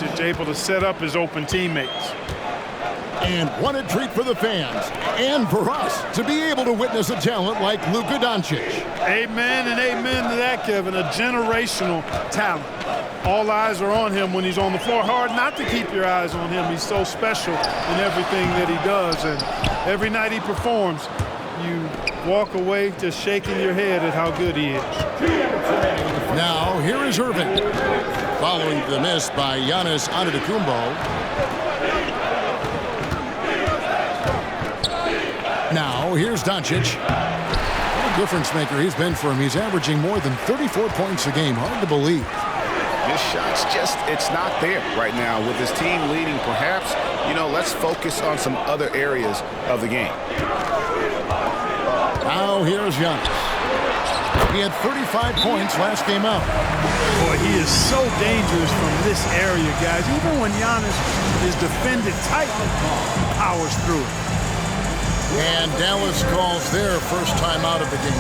Able to set up his open teammates. And what a treat for the fans and for us to be able to witness a talent like Luka Doncic. Amen and amen to that, Kevin. A generational talent. All eyes are on him when he's on the floor. Hard not to keep your eyes on him. He's so special in everything that he does. And every night he performs, you walk away just shaking your head at how good he is. Now, here is Irving. Following the miss by Giannis Antetokounmpo. Now, here's Doncic. What a difference maker he's been for him. He's averaging more than 34 points a game. Hard to believe. This shot's just, it's not there right now. With his team leading, perhaps, let's focus on some other areas of the game. Now, here's Giannis. He had 35 points last game out. Boy, he is so dangerous from this area, guys. Even when Giannis is defended tightly, he powers through it. And Dallas calls their first time out of the game.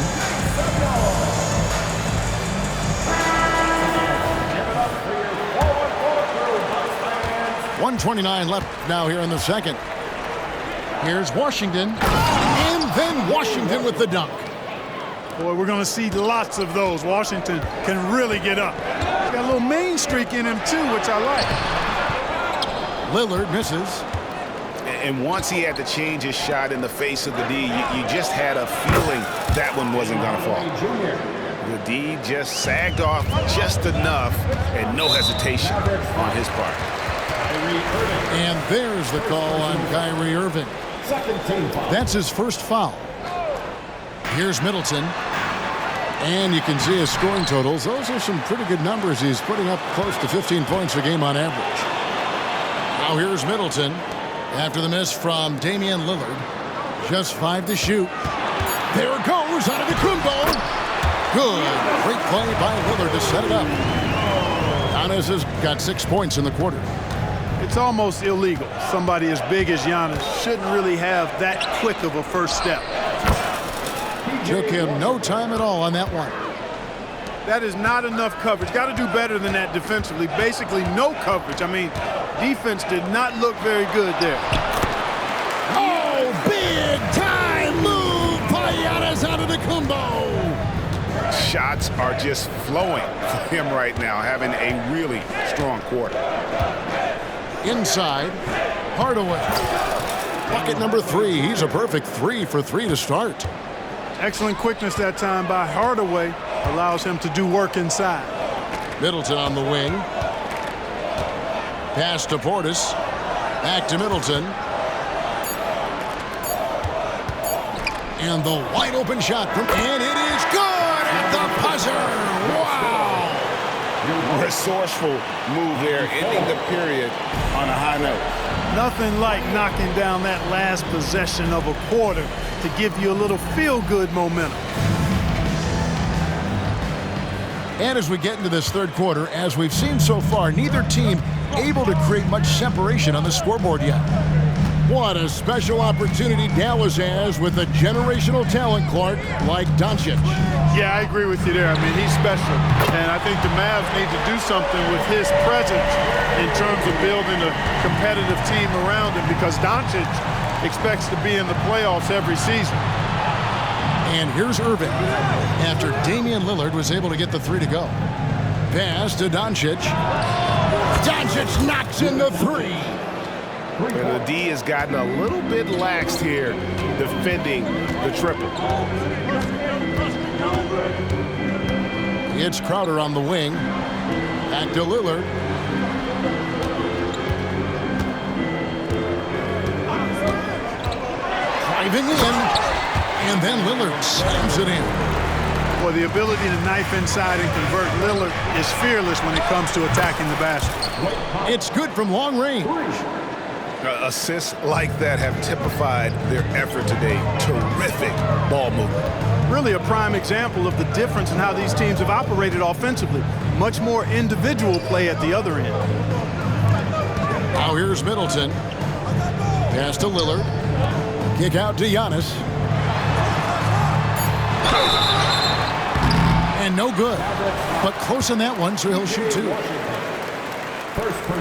.129 left now here in the second. Here's Washington. And then Washington with the dunk. Boy, we're going to see lots of those. Washington can really get up. He's got a little main streak in him, too, which I like. Lillard misses. And once he had to change his shot in the face of the D, you just had a feeling that one wasn't going to fall. The D just sagged off just enough, and no hesitation on his part. And there's the call on Kyrie Irving. That's his first foul. Here's Middleton. And you can see his scoring totals. Those are some pretty good numbers. He's putting up close to 15 points a game on average. Now here's Middleton. After the miss from Damian Lillard. Just 5 to shoot. There it goes out of the Antetokounmpo. Good. Great play by Lillard to set it up. Giannis has got 6 points in the quarter. It's almost illegal. Somebody as big as Giannis shouldn't really have that quick of a first step. Took him no time at all on that one. That is not enough coverage. Got to do better than that defensively. Basically no coverage. I mean, defense did not look very good there. Oh, big time move by Giannis Antetokounmpo. Shots are just flowing for him right now, having a really strong quarter. Inside, Hardaway. Bucket number 3. He's a perfect 3 for 3 to start. Excellent quickness that time by Hardaway. Allows him to do work inside. Middleton on the wing. Pass to Portis. Back to Middleton. And the wide open shot from, and it is good at the buzzer. Wow. Resourceful move there, ending the period on a high note. Nothing like knocking down that last possession of a quarter to give you a little feel-good momentum. And as we get into this third quarter, as we've seen so far, neither team able to create much separation on the scoreboard yet. What a special opportunity Dallas has with a generational talent, Clark, like Doncic. Yeah, I agree with you there. I mean, he's special. And I think the Mavs need to do something with his presence in terms of building a competitive team around him, because Doncic expects to be in the playoffs every season. And here's Irving after Damian Lillard was able to get the 3 to go. Pass to Doncic. Doncic knocks in the 3. And the D has gotten a little bit laxed here defending the triple. It's Crowder on the wing. Back to Lillard. Driving in. And then Lillard slams it in. Well, the ability to knife inside and convert Lillard is fearless when it comes to attacking the basket. It's good from long range. Assists like that have typified their effort today. Terrific ball movement. Really a prime example of the difference in how these teams have operated offensively. Much more individual play at the other end. Now here's Middleton. Pass to Lillard. Kick out to Giannis. And no good. But close in that one, so he'll shoot 2.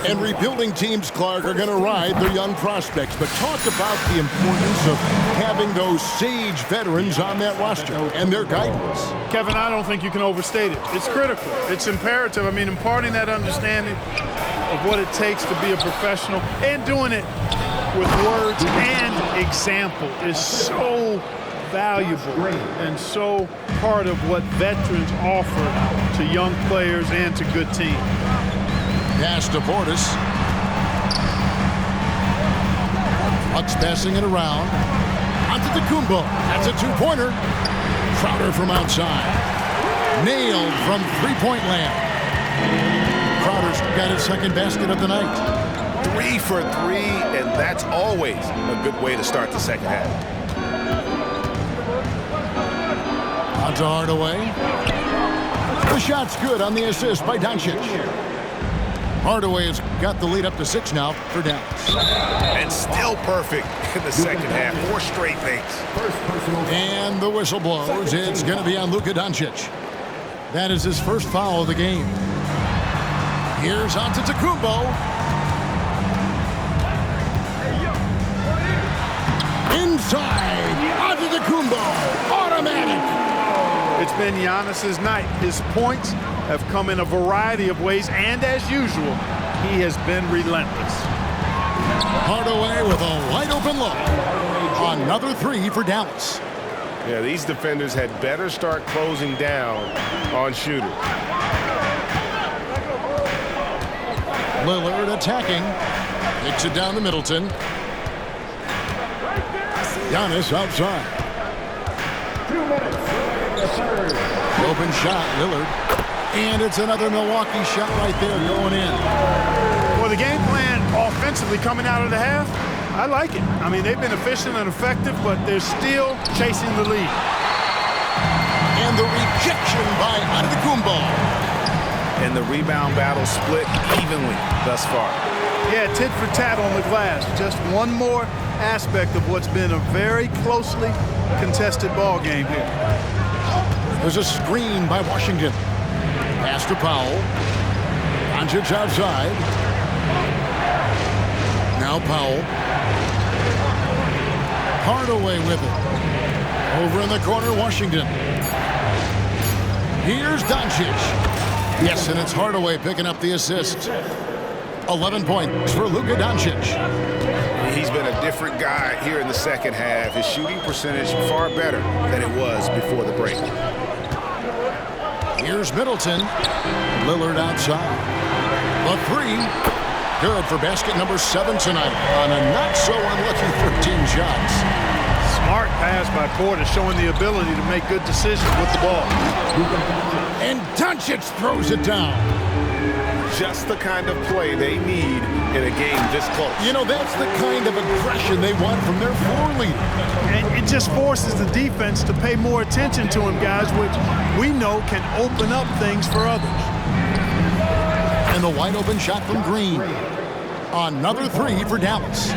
And rebuilding teams, Clark, are going to ride their young prospects. But talk about the importance of having those sage veterans on that roster and their guidance. Kevin, I don't think you can overstate it. It's critical. It's imperative. I mean, imparting that understanding of what it takes to be a professional and doing it with words and example is so valuable and so part of what veterans offer to young players and to good teams. Pass to Portis. Bucks passing it around. Onto the Kumbo. That's a two-pointer. Crowder from outside. Nailed from three-point land. Crowder's got his second basket of the night. 3 for 3, and that's always a good way to start the second half. On to Hardaway. The shot's good on the assist by Doncic. Hardaway has got the lead up to 6 now for Dallas. And still perfect in the second half. 4 straight things. And the whistle blows. It's going to be on Luka Doncic. That is his first foul of the game. Here's Antetokounmpo. Inside. Antetokounmpo. Automatic. It's been Giannis's night. His points have come in a variety of ways, and as usual, he has been relentless. Hardaway with a wide open look. Another 3 for Dallas. Yeah, these defenders had better start closing down on shooters. Lillard attacking. Kicks it down to Middleton. Giannis outside. 2 minutes. Open shot, Lillard. And it's another Milwaukee shot right there going in. Well, the game plan offensively coming out of the half, I like it. I mean, they've been efficient and effective, but they're still chasing the lead. And the rejection by Antetokounmpo. And the rebound battle split evenly thus far. Yeah, tit for tat on the glass. Just one more aspect of what's been a very closely contested ball game here. There's a screen by Washington. Pass to Powell. Doncic outside. Now Powell. Hardaway with it. Over in the corner, Washington. Here's Doncic. Yes, and it's Hardaway picking up the assist. 11 points for Luka Doncic. He's been a different guy here in the second half. His shooting percentage far better than it was before the break. Here's Middleton. Lillard outside. A 3. Good for basket number 7 tonight on a not-so-unlucky 13 shots. Smart pass by Porter, showing the ability to make good decisions with the ball. And Doncic throws it down. Just the kind of play they need in a game this close. You know, that's the kind of aggression they want from their floor leader. And it just forces the defense to pay more attention to him, guys, which we know can open up things for others. And the wide open shot from Green. Another 3 for Dallas.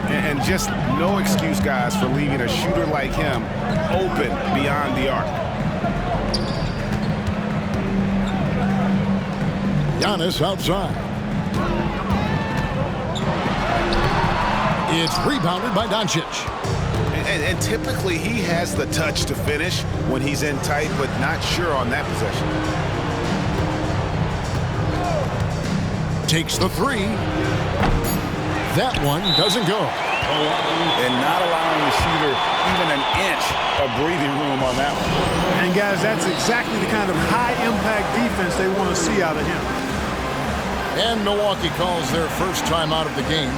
And just no excuse, guys, for leaving a shooter like him open beyond the arc. Giannis outside. It's rebounded by Doncic. And typically he has the touch to finish when he's in tight, but not sure on that possession. Takes the 3. That one doesn't go. And not allowing the shooter even an inch of breathing room on that one. And, guys, that's exactly the kind of high-impact defense they want to see out of him. And Milwaukee calls their first time out of the game.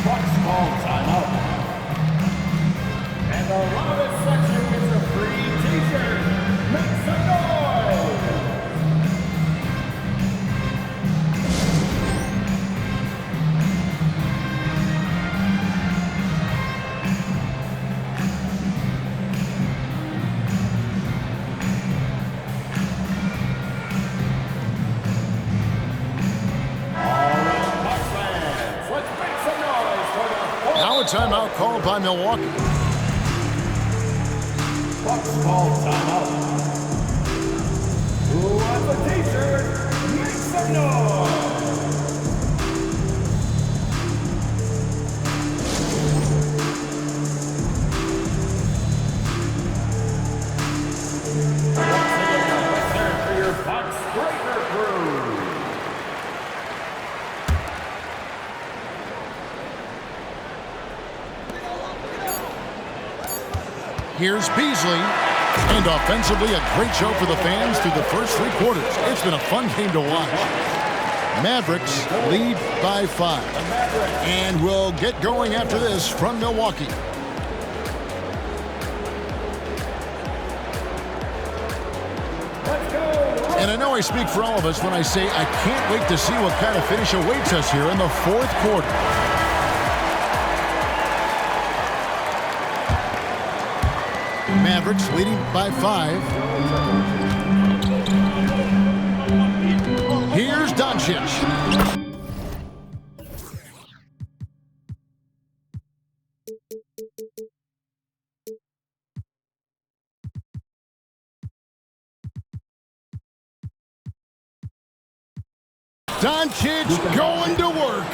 Bucks call timeout. And the loudest section gets a free t-shirt. Make some noise! Now a timeout called by Milwaukee. Bucks call timeout. Who wants a t-shirt? Make some noise. Here's Beasley. And offensively, a great show for the fans through the first 3 quarters. It's been a fun game to watch. Mavericks lead by 5. And we'll get going after this from Milwaukee. And I know I speak for all of us when I say I can't wait to see what kind of finish awaits us here in the 4th quarter. Mavericks leading by 5. Here's Doncic. Doncic going to work.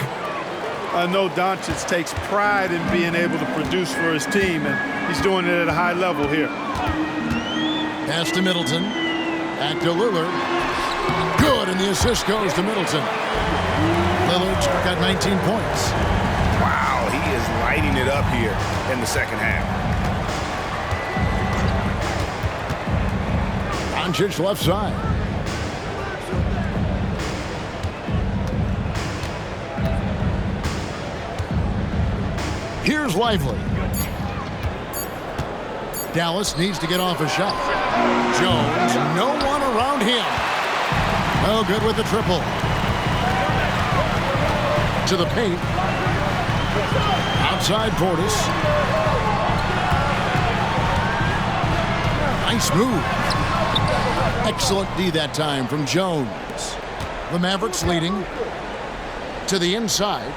I know Doncic takes pride in being able to produce for his team, and he's doing it at a high level here. Pass to Middleton. Back to Lillard. Good, and the assist goes to Middleton. Lillard's got 19 points. Wow, he is lighting it up here in the second half. Doncic left side. Here's Lively. Dallas needs to get off a shot. Jones, no one around him. Oh, good with the triple. To the paint. Outside Portis. Nice move. Excellent D that time from Jones. The Mavericks leading to the inside.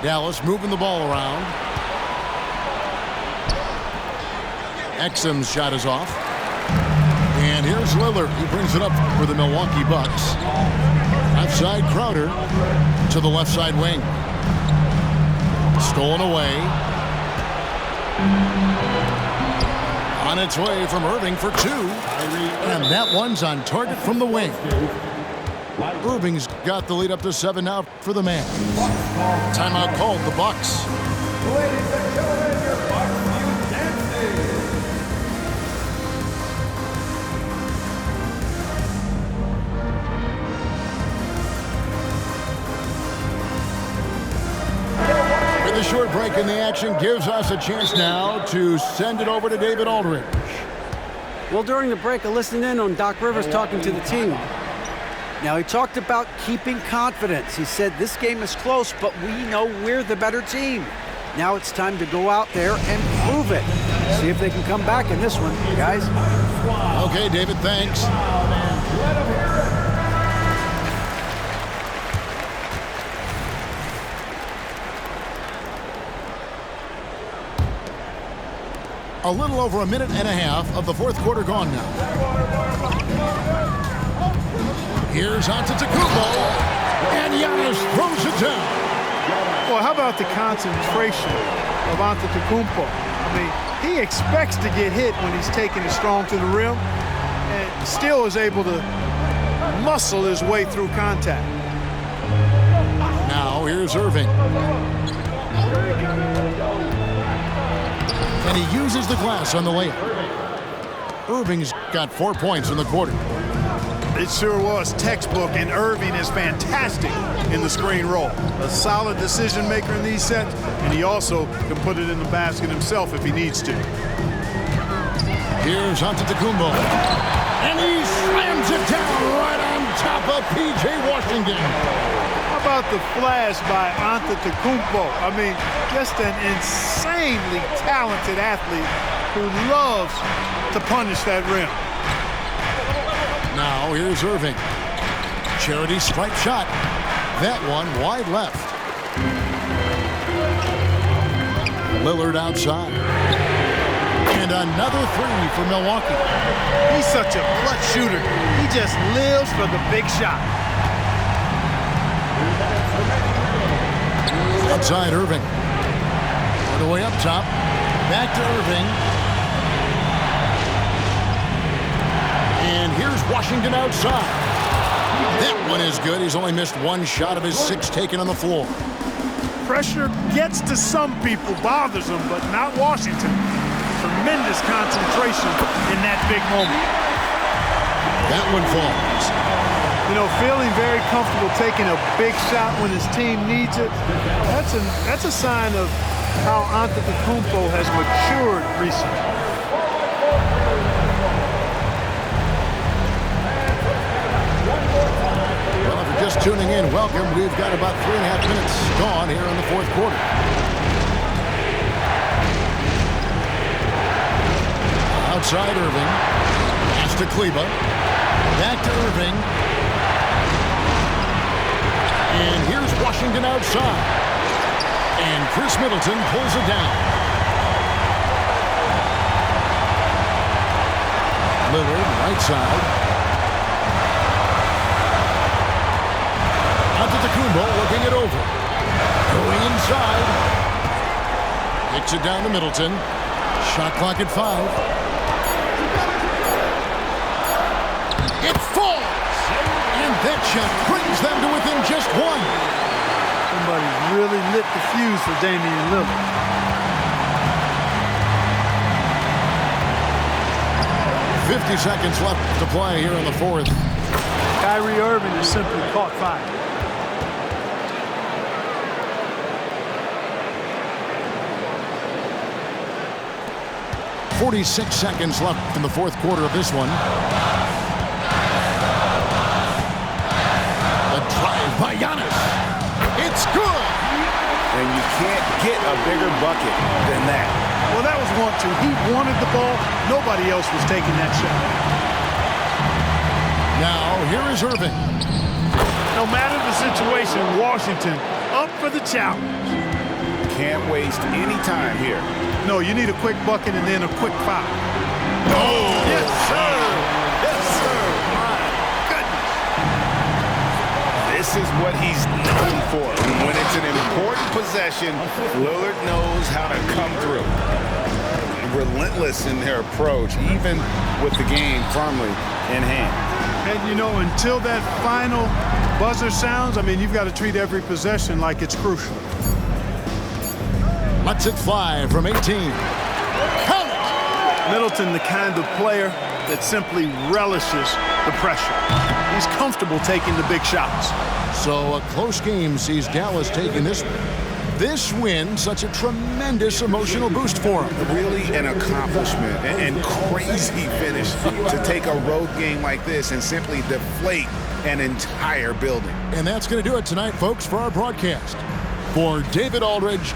Dallas moving the ball around. Exum's shot is off. And here's Lillard. He brings it up for the Milwaukee Bucks. Outside Crowder to the left side wing. Stolen away. On its way from Irving for 2. And that one's on target from the wing. Irving's got the lead up to 7 now for the man. Timeout called the Bucks. Ladies and gentlemen, your Bucks dancing. With a short break in the action gives us a chance now to send it over to David Aldridge. Well, during the break, I listened in on Doc Rivers talking to the team. Now, he talked about keeping confidence. He said this game is close, but we know we're the better team. Now it's time to go out there and prove it. See if they can come back in this one, guys. Okay, David, thanks. A little over a minute and a half of the 4th quarter gone now. Here's Antetokounmpo, and Giannis throws it down. Well, how about the concentration of Antetokounmpo? I mean, he expects to get hit when he's taking it strong to the rim, and still is able to muscle his way through contact. Now here's Irving. And he uses the glass on the layup. Irving's got 4 points in the quarter. It sure was textbook, and Irving is fantastic in the screen roll. A solid decision maker in these sets, and he also can put it in the basket himself if he needs to. Here's Antetokounmpo. And he slams it down right on top of P.J. Washington. How about the flash by Antetokounmpo? I mean, just an insanely talented athlete who loves to punish that rim. Now here's Irving. Charity stripe shot. That one wide left. Lillard outside. And another three for Milwaukee. He's such a clutch shooter. He just lives for the big shot. Outside Irving. All the way up top. Back to Irving. And here's Washington outside. That one is good. He's only missed one shot of his 6 taken on the floor. Pressure gets to some people, bothers them, but not Washington. Tremendous concentration in that big moment. That one falls. You know, feeling very comfortable taking a big shot when his team needs it. That's a sign of how Antetokounmpo has matured recently. Well, if you're just tuning in, welcome. We've got about 3.5 minutes gone here in the fourth quarter. Outside Irving. Pass to Kleba. Back to Irving. And here's Washington outside. And Chris Middleton pulls it down. Lillard, right side. Antetokounmpo looking it over. Going inside. Kicks it down to Middleton. Shot clock at 5. It falls! And that shot brings them to within just 1. Somebody really lit the fuse for Damian Lillard. .50 seconds left to play here in the fourth. Kyrie Irving has simply caught fire. .46 seconds left in the fourth quarter of this one. The drive by Giannis. It's good. And you can't get a bigger bucket than that. Well, that was 1-2. He wanted the ball. Nobody else was taking that shot. Now, here is Irving. No matter the situation, Washington up for the challenge. Can't waste any time here. No, you need a quick bucket and then a quick foul. Oh! Yes, sir. Yes, sir. My goodness. This is what he's known for. When it's an important possession, Lillard knows how to come through. Relentless in their approach, even with the game firmly in hand. And, you know, until that final buzzer sounds, I mean, you've got to treat every possession like it's crucial. Lets it fly from 18. Count it! Middleton, the kind of player that simply relishes the pressure. He's comfortable taking the big shots. So a close game sees Dallas taking this win, such a tremendous emotional boost for him. Really an accomplishment and crazy finish to take a road game like this and simply deflate an entire building. And that's going to do it tonight, folks, for our broadcast. For David Aldridge,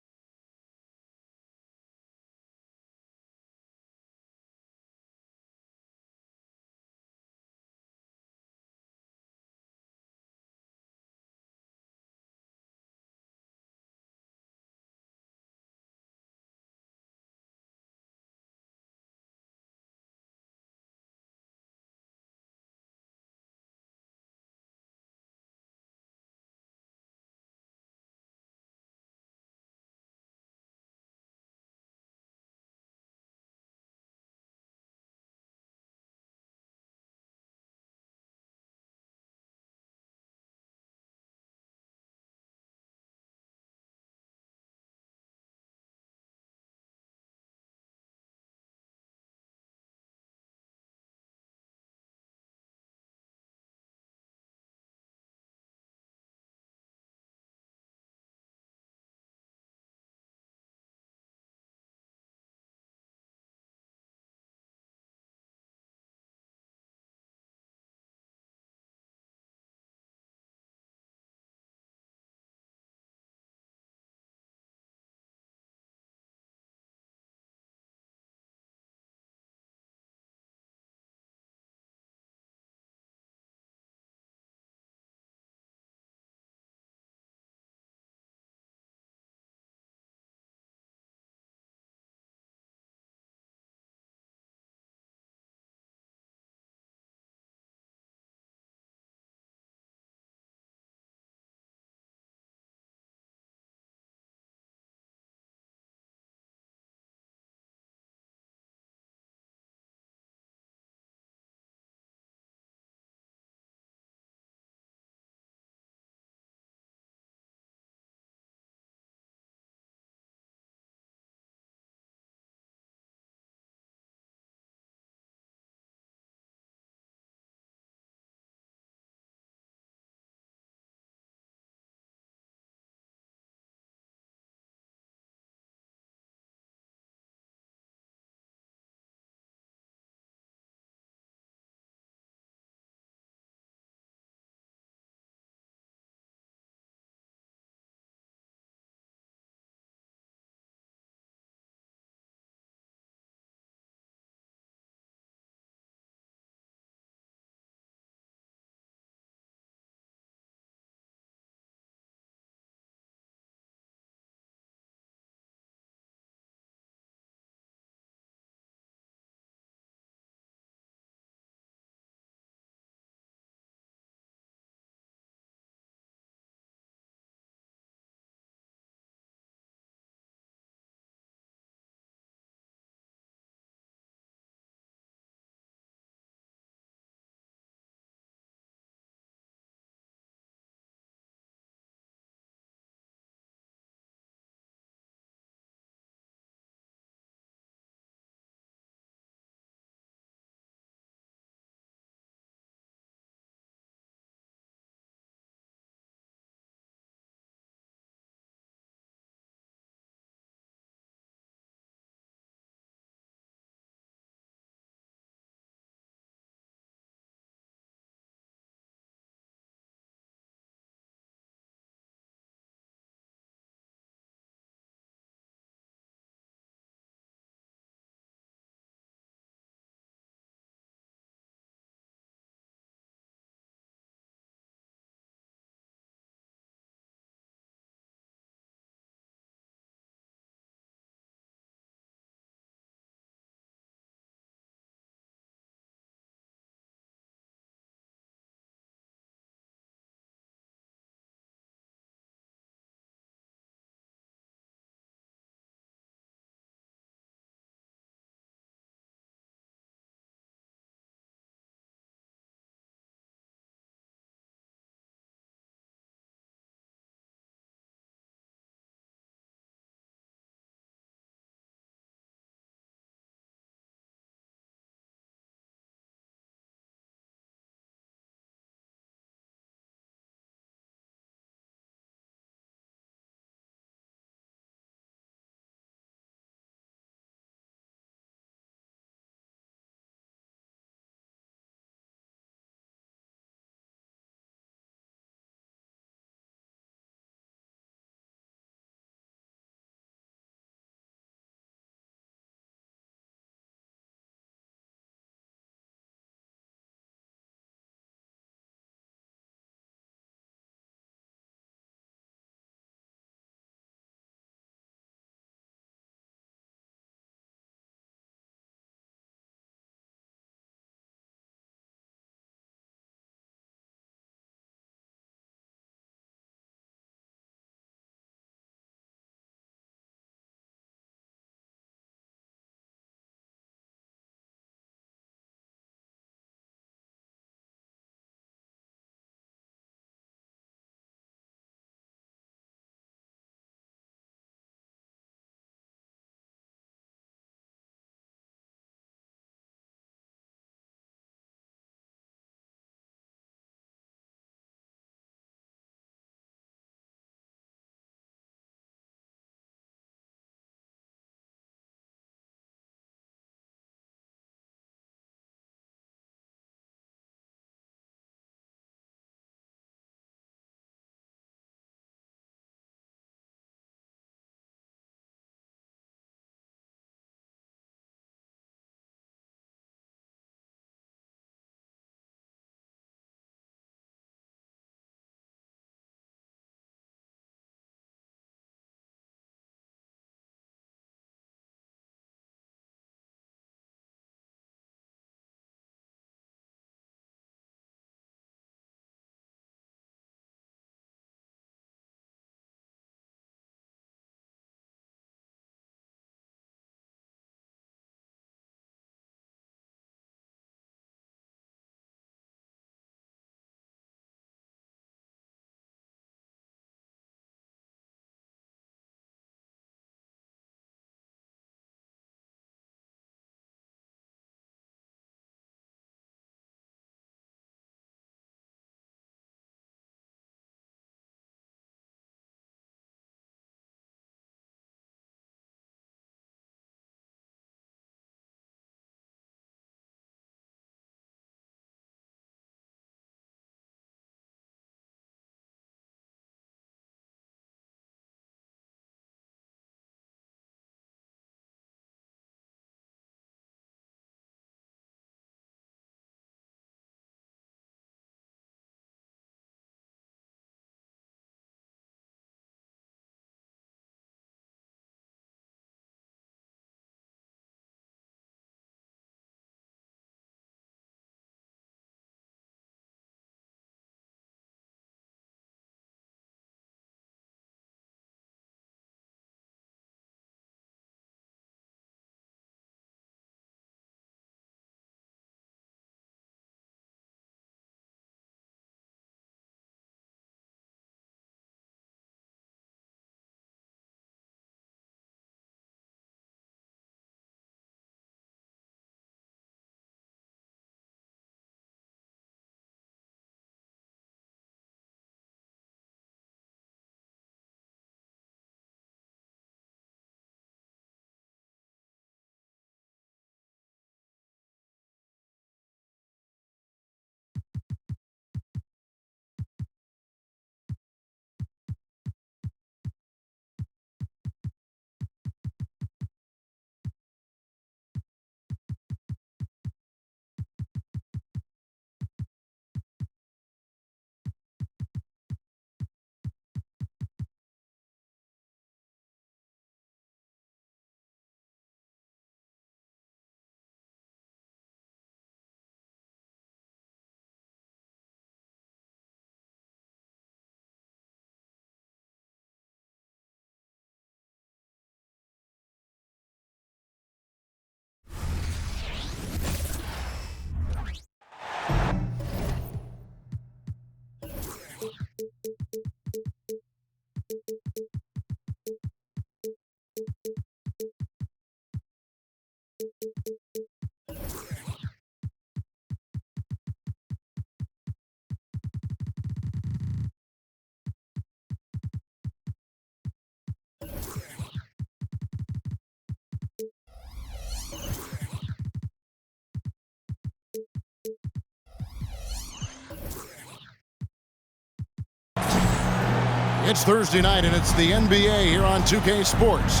It's Thursday night, and it's the NBA here on 2K Sports.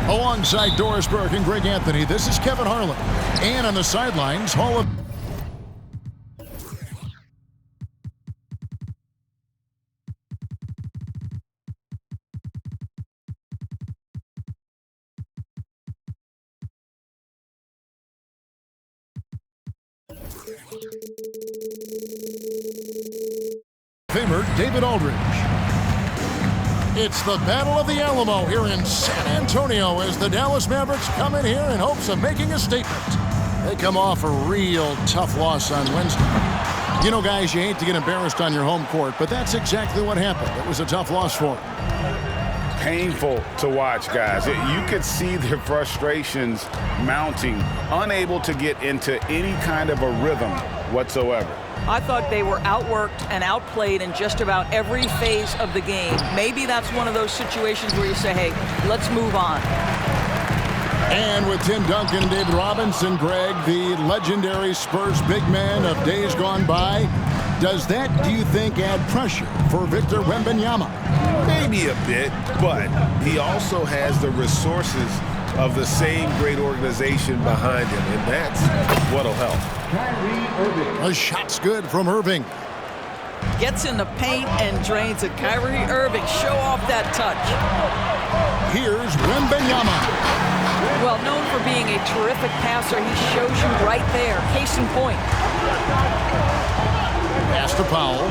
Alongside Doris Burke and Greg Anthony, this is Kevin Harlan. And on the sidelines, Hall of... Famer David Aldridge. It's the Battle of the Alamo here in San Antonio as the Dallas Mavericks come in here in hopes of making a statement. They come off a real tough loss on Wednesday. You know, guys, you hate to get embarrassed on your home court, but that's exactly what happened. It was a tough loss for them. Painful to watch, guys. You could see their frustrations mounting, unable to get into any kind of a rhythm whatsoever. I thought they were outworked and outplayed in just about every phase of the game. Maybe that's one of those situations where you say, hey, let's move on. And with Tim Duncan and David Robinson, Greg, the legendary Spurs big man of days gone by, does that, do you think, add pressure for Victor Wembanyama? Maybe a bit, but he also has the resources of the same great organization behind him, and that's what'll help. A shot's good from Irving. Gets in the paint and drains it. Kyrie Irving, show off that touch. Here's Wembanyama. Well, known for being a terrific passer, he shows you right there. Case in point. Pass to Powell.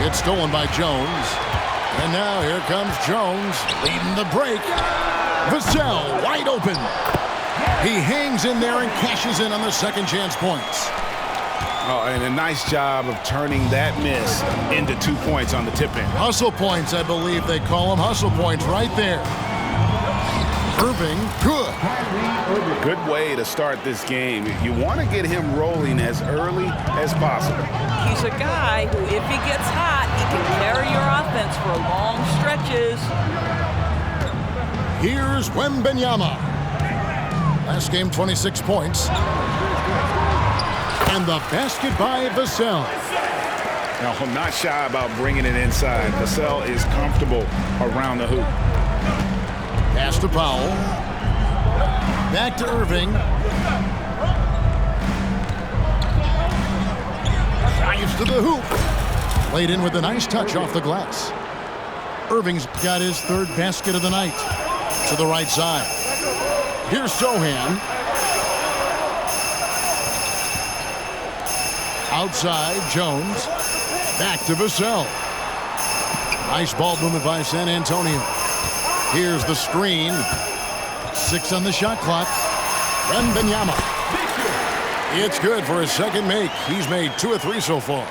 It's stolen by Jones. And now here comes Jones leading the break. Vassell wide open. He hangs in there and cashes in on the second chance points. Oh, and a nice job of turning that miss into 2 points on the tip-in. Hustle points, I believe they call them. Hustle points right there. Irving, good. Good way to start this game. You want to get him rolling as early as possible. He's a guy who, if he gets hot, he can carry your offense for long stretches. Here's Wembanyama. Last game, 26 points. And the basket by Vassell. Now, I'm not shy about bringing it inside. Vassell is comfortable around the hoop. Pass to Powell. Back to Irving. Drives to the hoop. Laid in with a nice touch off the glass. Irving's got his third basket of the night. To the right side. Here's Sohan. Outside, Jones. Back to Vassell. Nice ball movement by San Antonio. Here's the screen. 6 on the shot clock. Wembanyama. It's good for his second make. He's made 2 of 3 so far.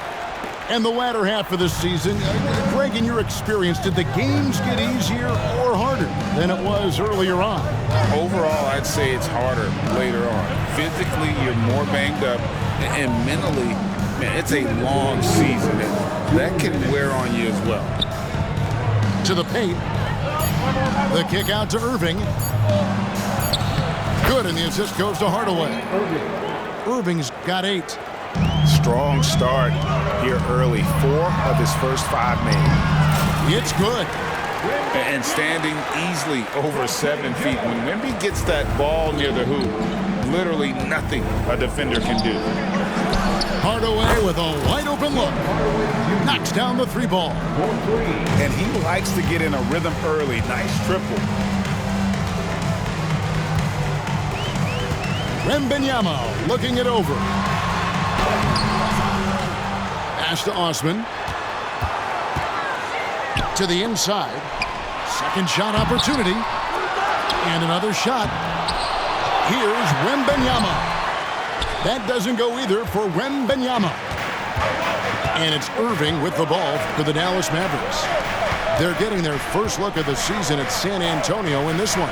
And the latter half of the season, Greg, in your experience, did the games get easier or harder than it was earlier on? Overall, I'd say it's harder later on. Physically, you're more banged up, and mentally, man, it's a long season, and that can wear on you as well. To the paint. The kick out to Irving. Good, and the assist goes to Hardaway. Irving's got 8. Strong start here early. 4 of his first 5 made. It's good. And standing easily over 7 feet. When Wemby gets that ball near the hoop, literally nothing a defender can do. Hardaway with a wide open look. Knocks down the 3 ball. And he likes to get in a rhythm early. Nice triple. Wembanyama looking it over. Pass to Osman. To the inside. Second shot opportunity. And another shot. Here's Wembanyama. That doesn't go either for Wembanyama. And it's Irving with the ball for the Dallas Mavericks. They're getting their first look of the season at San Antonio in this one.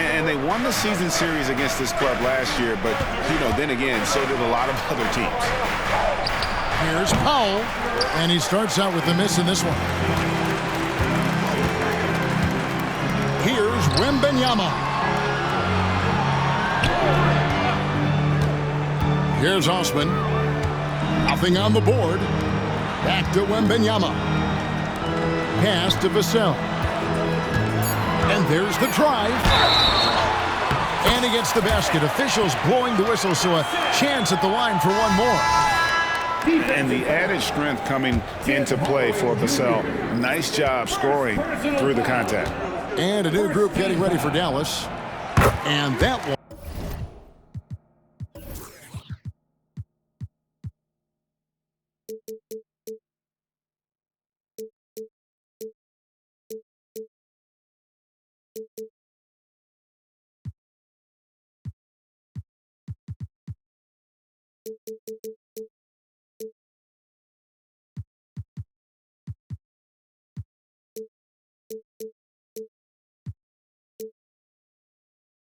And they won the season series against this club last year, but, you know, then again, so did a lot of other teams. Here's Powell, and he starts out with the miss in this one. Here's Wembanyama. Here's Osman. Nothing on the board. Back to Wembanyama. Pass to Vassell. And there's the drive. And he gets the basket. Officials blowing the whistle, so a chance at the line for one more. And the added strength coming into play for Vassell. Nice job scoring through the contact. And a new group getting ready for Dallas. And that one.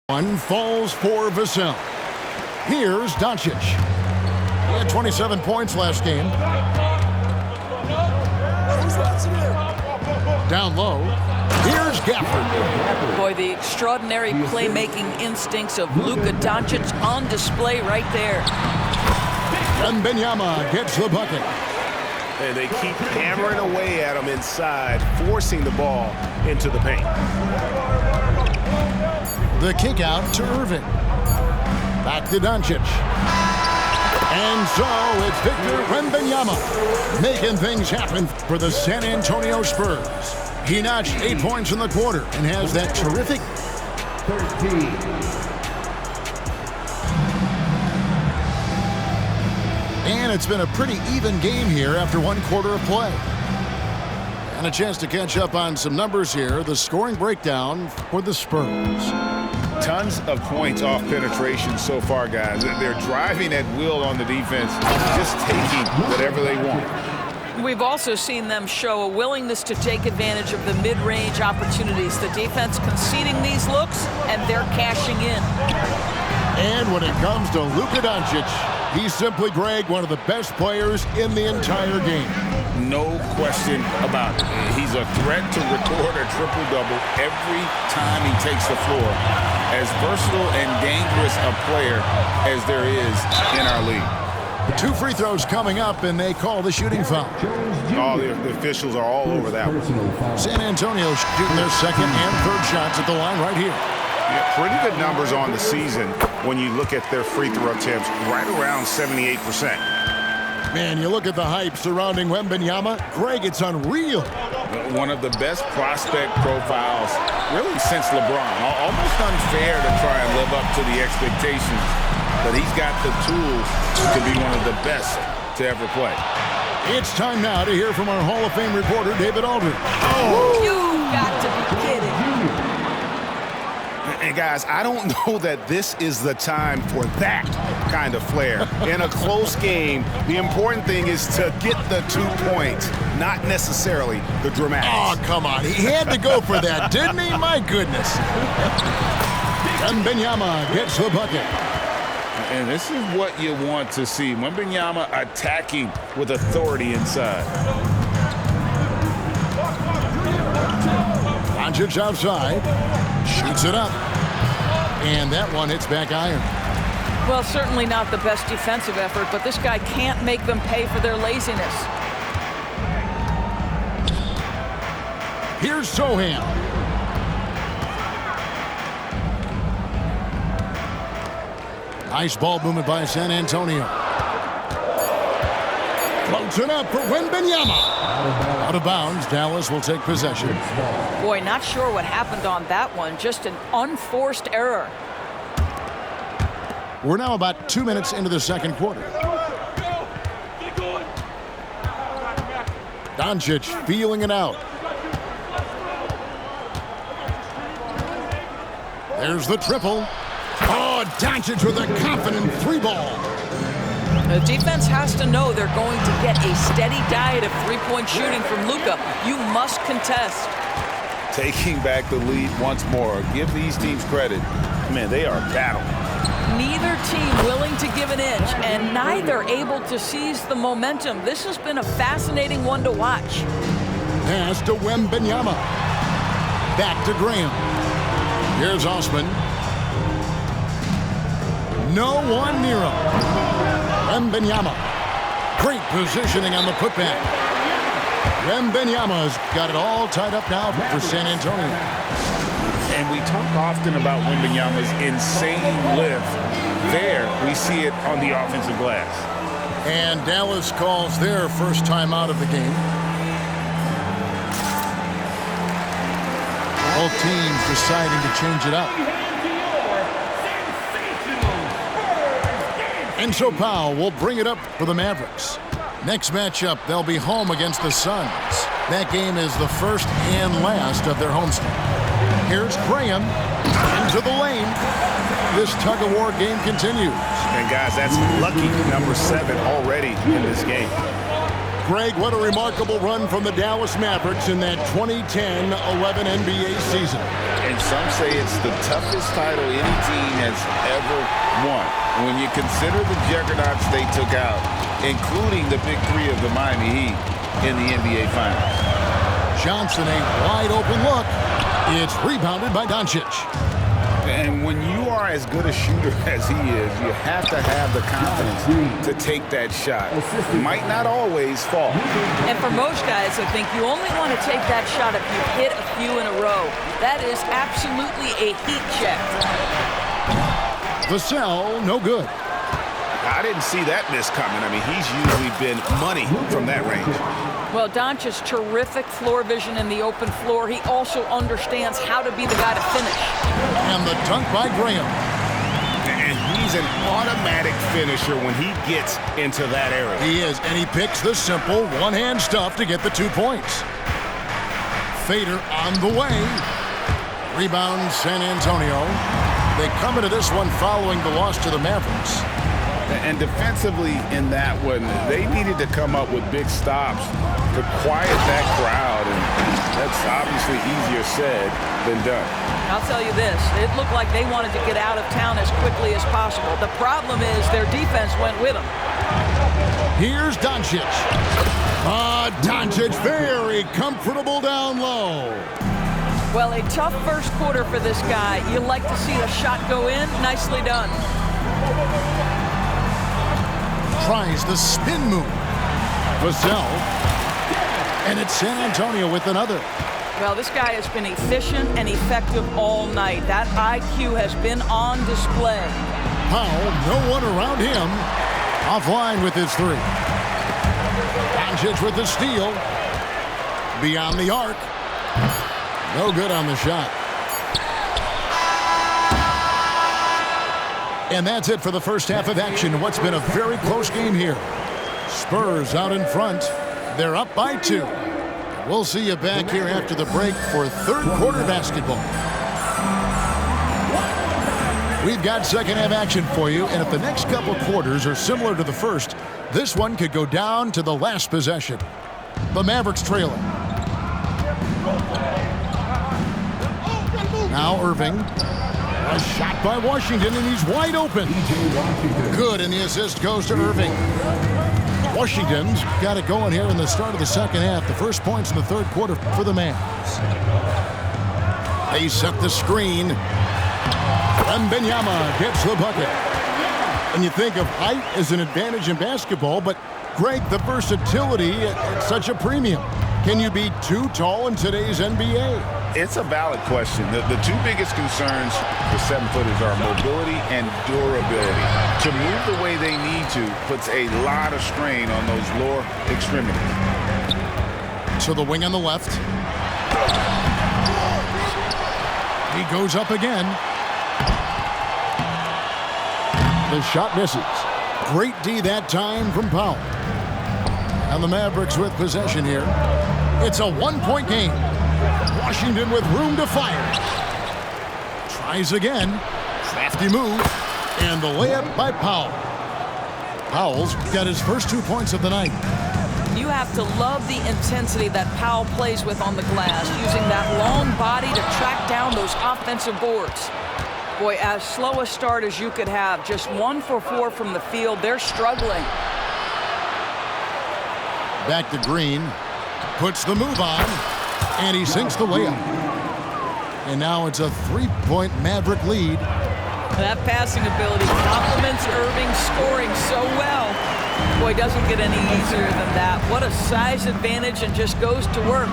One falls for Vassell. Here's Doncic. He had 27 points last game. Down low. Here's Gafford. Boy, the extraordinary playmaking instincts of Luka Doncic on display right there. Wembanyama gets the bucket. And they keep hammering away at him inside, forcing the ball into the paint. The kick out to Irving. Back to Doncic. And so it's Victor Wembanyama making things happen for the San Antonio Spurs. He notched 8 points in the quarter and has that terrific 13. And it's been a pretty even game here after one quarter of play. And a chance to catch up on some numbers here. The scoring breakdown for the Spurs. Tons of points off penetration so far, guys. They're driving at will on the defense, just taking whatever they want. We've also seen them show a willingness to take advantage of the mid-range opportunities. The defense conceding these looks, and they're cashing in. And when it comes to Luka Doncic, he's simply, Greg, one of the best players in the entire game. No question about it. He's a threat to record a triple-double every time he takes the floor. As versatile and dangerous a player as there is in our league. 2 free throws coming up, and they call the shooting foul. All the officials are all over that one. San Antonio shooting their second and third shots at the line right here. Yeah, pretty good numbers on the season when you look at their free throw attempts, right around 78%. Man, you look at the hype surrounding Wembanyama. Greg, it's unreal. One of the best prospect profiles really since LeBron. Almost unfair to try and live up to the expectations, but he's got the tools to be one of the best to ever play. It's time now to hear from our Hall of Fame reporter, David Aldridge. Oh, you got to be kidding. And guys, I don't know that this is the time for that kind of flair. In a close game, the important thing is to get the 2 points, not necessarily the dramatics. Oh, come on. He had to go for that, didn't he? My goodness. Wembanyama gets the bucket. And this is what you want to see. Wembanyama attacking with authority inside. Doncic outside. Shoots it up. And that one hits back iron. Well, certainly not the best defensive effort, but this guy can't make them pay for their laziness. Here's Sohan. Nice ball movement by San Antonio. Floats it up for Wembanyama. Out of bounds, Dallas will take possession. Boy, not sure what happened on that one. Just an unforced error. We're now about 2 minutes into the second quarter. Doncic feeling it out. There's the triple. Oh, Doncic with a confident 3-ball. The defense has to know they're going to get a steady diet of three-point shooting from Luka. You must contest. Taking back the lead once more. Give these teams credit. Man, they are battling. Neither team willing to give an inch, and neither able to seize the momentum. This has been a fascinating one to watch. Pass to Wembanyama. Back to Graham. Here's Osman. No one near him. Wembanyama. Great positioning on the putback. Wembanyama's got it all tied up now for San Antonio. And we talk often about Wembanyama's insane lift. There, we see it on the offensive glass. And Dallas calls their first time out of the game. Both teams deciding to change it up. And so Powell will bring it up for the Mavericks. Next matchup, they'll be home against the Suns. That game is the first and last of their homestand. Here's Graham into the lane. This tug-of-war game continues. And guys, that's lucky number 7 already in this game. Greg, what a remarkable run from the Dallas Mavericks in that 2010-11 NBA season. And some say it's the toughest title any team has ever won. When you consider the juggernauts they took out, including the big 3 of the Miami Heat in the NBA Finals. Johnson, a wide open look. It's rebounded by Doncic. And when you are as good a shooter as he is, you have to have the confidence to take that shot. Might not always fall. And for most guys, I think you only want to take that shot if you hit a few in a row. That is absolutely a heat check. Vassell, no good. I didn't see that miss coming. I mean, he's usually been money from that range. Well, Doncic's terrific floor vision in the open floor. He also understands how to be the guy to finish. And the dunk by Graham. And he's an automatic finisher when he gets into that area. He is, and he picks the simple one-hand stuff to get the 2 points. Fader on the way. Rebound San Antonio. They come into this one following the loss to the Mavericks. And defensively in that one, they needed to come up with big stops to quiet that crowd, and that's obviously easier said than done. I'll tell you this, it looked like they wanted to get out of town as quickly as possible. The problem is their defense went with them. Here's Doncic. Doncic very comfortable down low. Well, a tough first quarter for this guy. You like to see the shot go in. Nicely done. Tries the spin move. Vassell. And it's San Antonio with another. Well, this guy has been efficient and effective all night. That IQ has been on display. Powell, no one around him. Offline with his 3. Doncic with the steal. Beyond the arc. No good on the shot. And that's it for the first half of action. What's been a very close game here. Spurs out in front. They're up by 2. We'll see you back here after the break for third quarter basketball. We've got second half action for you, and if the next couple quarters are similar to the first, this one could go down to the last possession. The Mavericks trailing. Now Irving. A shot by Washington, and he's wide open. Good, and the assist goes to Irving. Washington's got it going here in the start of the second half. The first points in the third quarter for the Mavs. They set the screen. Wembanyama gets the bucket. And you think of height as an advantage in basketball, but Greg, the versatility at such a premium. Can you be too tall in today's NBA? It's a valid question. The 2 biggest concerns for 7-footers are mobility and durability. To move the way they need to puts a lot of strain on those lower extremities. To the wing on the left. He goes up again. The shot misses. Great D that time from Powell. And the Mavericks with possession here. It's a 1-point game. Washington with room to fire. Tries again. Crafty move. And the layup by Powell. Powell's got his first 2 points of the night. You have to love the intensity that Powell plays with on the glass, using that long body to track down those offensive boards. Boy, as slow a start as you could have, just 1 for 4 from the field. They're struggling. Back to Green. Puts the move on. And he sinks the layup. And now it's a 3-point Maverick lead. That passing ability complements Irving scoring so well. Boy, doesn't get any easier than that. What a size advantage, and just goes to work.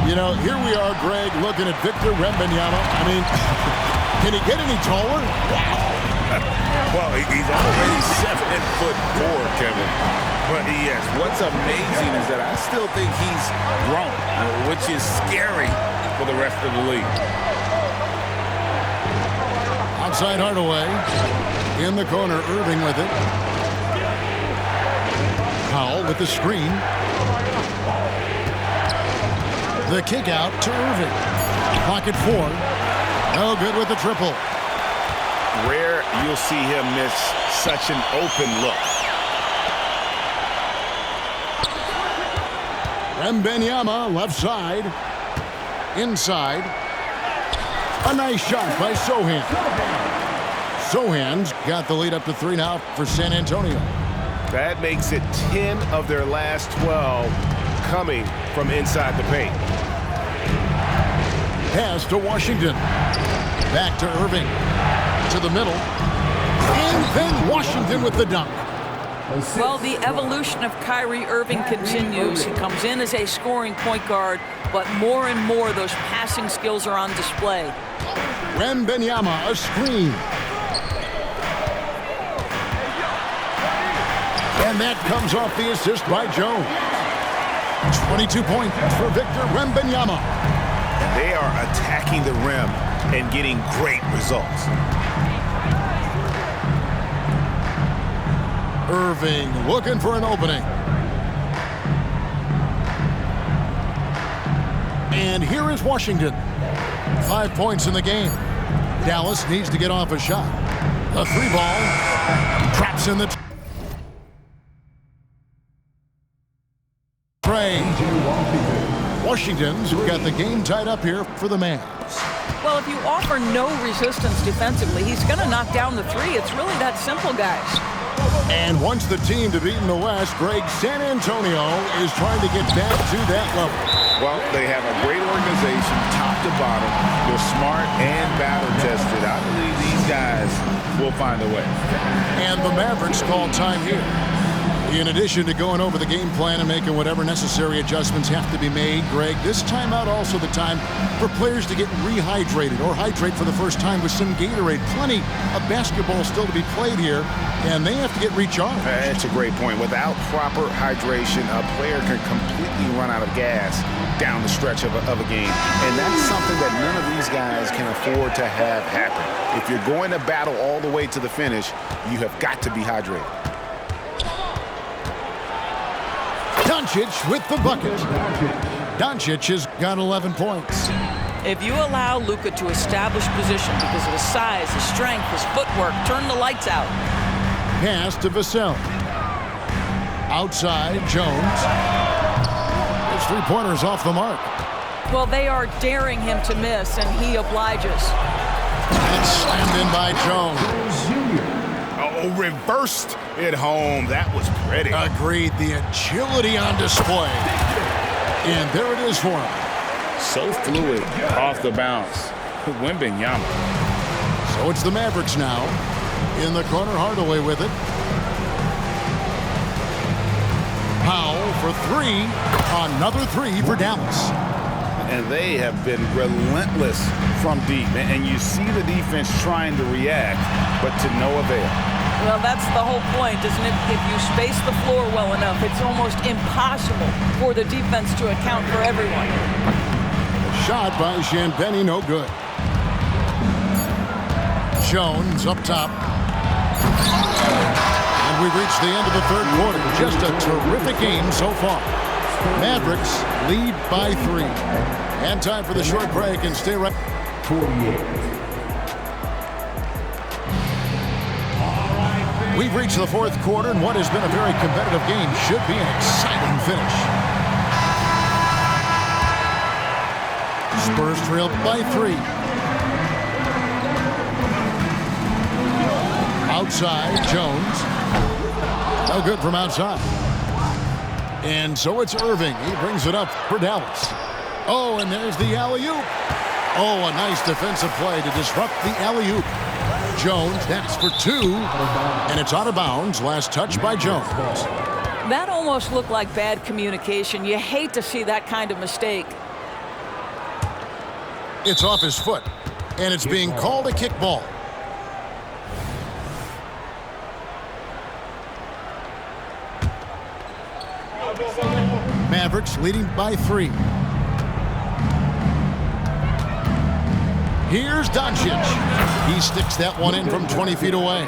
You know, here we are, Greg, looking at Victor Wembanyama. I mean, can he get any taller? Well, he's already 7'4", Kevin. But yes, what's amazing is that I still think he's grown, which is scary for the rest of the league. Outside Hardaway. In the corner, Irving with it. Powell with the screen. The kick out to Irving. Pocket 4. No good with the triple. Rare you'll see him miss such an open look. Wembanyama left side. Inside. A nice shot by Sochan. Sochan's got the lead up to 3 now for San Antonio. That makes it 10 of their last 12 coming from inside the paint. Pass to Washington. Back to Irving. To the middle. And then Washington with the dunk. Well, the evolution of Kyrie Irving continues. He comes in as a scoring point guard, but more and more those passing skills are on display. Wembanyama, a screen. And that comes off the assist by Jones. 22 points for Victor Wembanyama. They are attacking the rim and getting great results. Irving looking for an opening. And here is Washington. 5 points in the game. Dallas needs to get off a shot. A 3-ball. Traps in the tray. Washington's got the game tied up here for the Mavs. Well, if you offer no resistance defensively, he's going to knock down the three. It's really that simple, guys. And once the team to beat in the West, Greg, San Antonio is trying to get back to that level. Well, they have a great organization, top to bottom. They're smart and battle-tested. I believe these guys will find a way. And the Mavericks call time here. In addition to going over the game plan and making whatever necessary adjustments have to be made, Greg, this timeout also the time for players to get rehydrated or hydrate for the first time with some Gatorade. Plenty of basketball still to be played here, and they have to get recharged. That's a great point. Without proper hydration, a player can completely run out of gas down the stretch of a game. And that's something that none of these guys can afford to have happen. If you're going to battle all the way to the finish, you have got to be hydrated. Doncic with the bucket. Doncic has got 11 points. If you allow Luka to establish position because of his size, his strength, his footwork, turn the lights out. Pass to Vassell. Outside, Jones. His three-pointers off the mark. Well, they are daring him to miss, and he obliges. And slammed in by Jones. Oh, reversed it home. That was pretty. Agreed. The agility on display. And there it is for him. So fluid off the bounce. Wembanyama. So it's the Mavericks now. In the corner, Hardaway with it. Powell for 3. Another 3 for Dallas. And they have been relentless from deep. And you see the defense trying to react, but to no avail. Well, that's the whole point, isn't it? If you space the floor well enough, it's almost impossible for the defense to account for everyone. Shot by Champagnie, no good. Jones up top. And we've reached the end of the third quarter. Just a terrific game so far. Mavericks lead by 3. And time for the short break, and stay right. 48. We've reached the fourth quarter, and what has been a very competitive game should be an exciting finish. Spurs trail by 3. Outside, Jones. No good from outside. And so it's Irving. He brings it up for Dallas. Oh, and there's the alley-oop. Oh, a nice defensive play to disrupt the alley-oop. Jones. That's for 2. And it's out of bounds. Last touch by Jones. That almost looked like bad communication. You hate to see that kind of mistake. It's off his foot. And it's being called a kickball. Mavericks leading by 3. Here's Doncic. He sticks that one in from 20 feet away.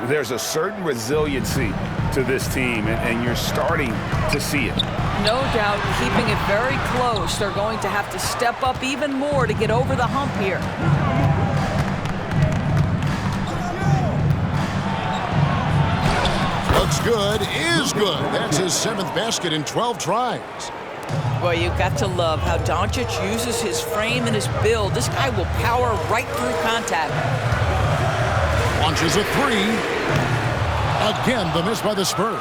There's a certain resiliency to this team, and you're starting to see it. No doubt, keeping it very close. They're going to have to step up even more to get over the hump here. Looks good, is good. That's his 7th basket in 12 tries. Boy, you've got to love how Doncic uses his frame and his build. This guy will power right through contact. Launches a 3. Again, the miss by the Spurs.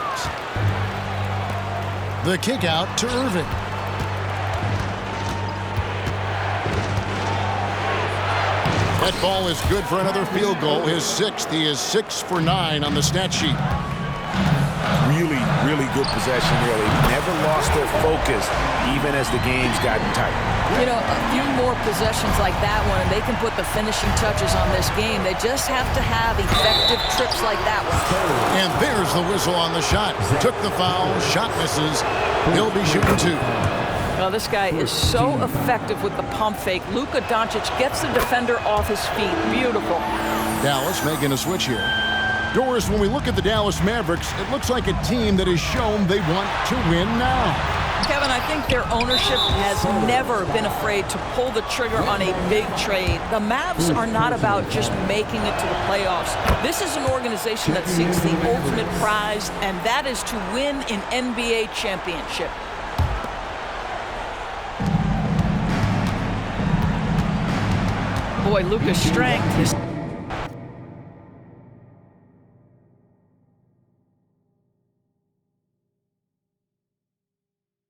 The kick out to Irving. That ball is good for another field goal. His 6th. He is 6 for 9 on the stat sheet. Really, really good possession there. They never lost their focus, even as the game's gotten tight. You know, a few more possessions like that one, and they can put the finishing touches on this game. They just have to have effective trips like that one. And there's the whistle on the shot. Took the foul. Shot misses. He'll be shooting 2. Well, this guy is so effective with the pump fake. Luka Doncic gets the defender off his feet. Beautiful. Dallas making a switch here. Doris, when we look at the Dallas Mavericks, it looks like a team that has shown they want to win now. Kevin, I think their ownership has never been afraid to pull the trigger on a big trade. The Mavs are not about just making it to the playoffs. This is an organization that seeks the ultimate prize, and that is to win an NBA championship. Boy, Luka's strength is